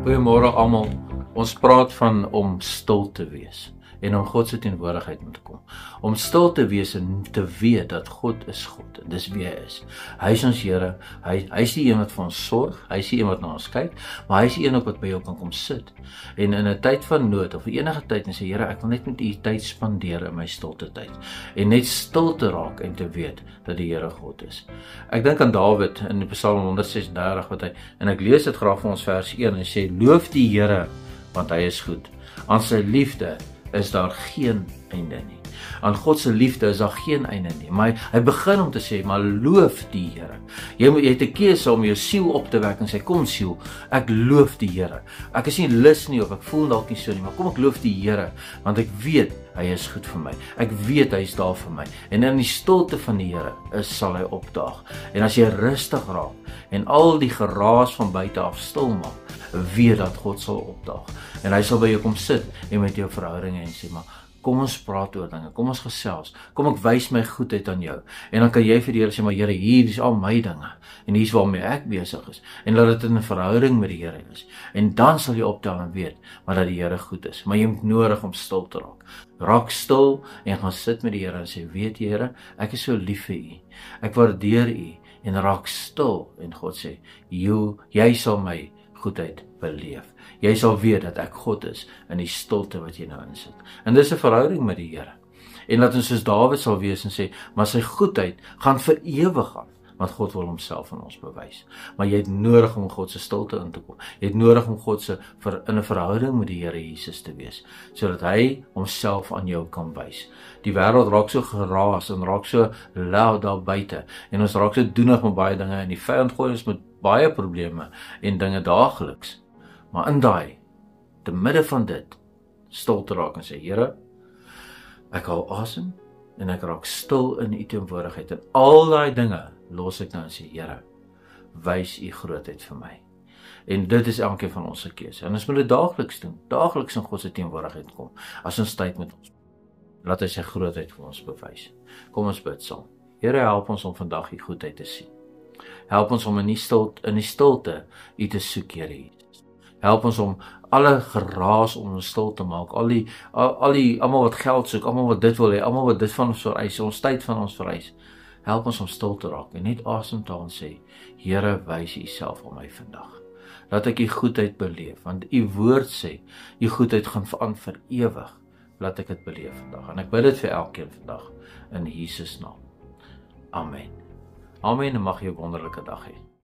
Goeiemôre almal. Ons praat van om stil te wees en om God se teenwoordigheid moet kom. Om stil te wees en te weet dat God is God. Dis wie hy is. Hy is ons Here. Hy is die een wat vir ons sorg. Hy is die een wat na ons kyk, maar hy is die een ook wat by jou kan kom sit. En in 'n tyd van nood of enige tyd en sê Here, ek wil net met U tyd spandeer in my stilte tyd. En net stil te raak en te weet dat die Here God is. Ek dink aan Dawid in Psalm 136 wat hy, en ek lees dit graag vir ons vers 1 en sê loof die Here want hy is goed. Aan sy liefde is daar geen einde nie. Aan God se liefde is daar geen einde nie. Maar hy begin om te sê, maar loof die Here. Jy het 'n keuse om jou siel op te wek en sê, kom siel, ek loof die Here. Ek is nie lus nie of ek voel dalk nie so nie, maar kom ek loof die Here, want ek weet hy is goed vir my. Ek weet hy is daar vir my. En in die stilte van die Here sal hy opdaag. En as jy rustig raak en al die geraas van buite af stil maak, weet dat God sal opdaag. En hy sal by jou kom sit en met jou verhoudinge en sê, maar kom ons praat oor dinge, kom ons gesels, kom ek wys my goedheid aan jou. En dan kan jy vir die Here sê, maar Here, hier is al my dinge, en hier is waarmee ek besig is, en laat dit in 'n verhouding met die Here is. En dan sal jy optel en weet, maar dat die Here goed is. Maar jy moet nodig om stil te raak. Raak stil en gaan sit met die Here en sê, weet jy Here, ek is so lief vir U, ek waardeer U, en raak stil, en God sê, jy sal my goedheid beleef. Jy sal weet dat ek God is in die stilte wat jy nou insit. En dis 'n verhouding met die Here. En laat ons soos Dawid sal wees en sê, maar sy goedheid gaan vir ewig aan, want God wil homself aan ons bewys. Maar jy het nodig om God se stilte in te kom. Jy het nodig om God se in 'n verhouding met die Here Jesus te wees, sodat hy homself aan jou kan wys. Die wêreld raak so geraas en raak so loud daar buite, en ons raak so doenig met baie dinge, en die vyand gooi ons met baie probleme en dinge daagliks. Maar in daai, te midde van dit, stil te raak en sê, Here, ek haal asem en ek raak stil in U teenwoordigheid. En al daai dinge los ek nou en sê, Here, wys U grootheid vir my. En dit is elkeen van ons se keuse. En ons moet dit daagliks doen. Daagliks in God se teenwoordigheid kom. As ons tyd met ons. Laat hy sy grootheid vir ons bewys. Kom ons bid saam. Here, help ons om vandag U goedheid te sien. Help ons om in die stilte U te soek, Here Jesus. Help ons om alle geraas om ons stil te maak, almal wat geld soek, almal wat dit wil hê, almal wat dit van ons vereis, ons tyd van ons vereis. Help ons om stil te raak en net asem te haal en sê, Here, wys U self aan my vandag. Laat ek U goedheid beleef, want U woord sê, U goedheid gaan vir ewig. Laat ek dit beleef vandag. En ek bid dit vir elkeen vandag in Jesus naam. Amen. Amen, en mag jy 'n wonderlike dag hê.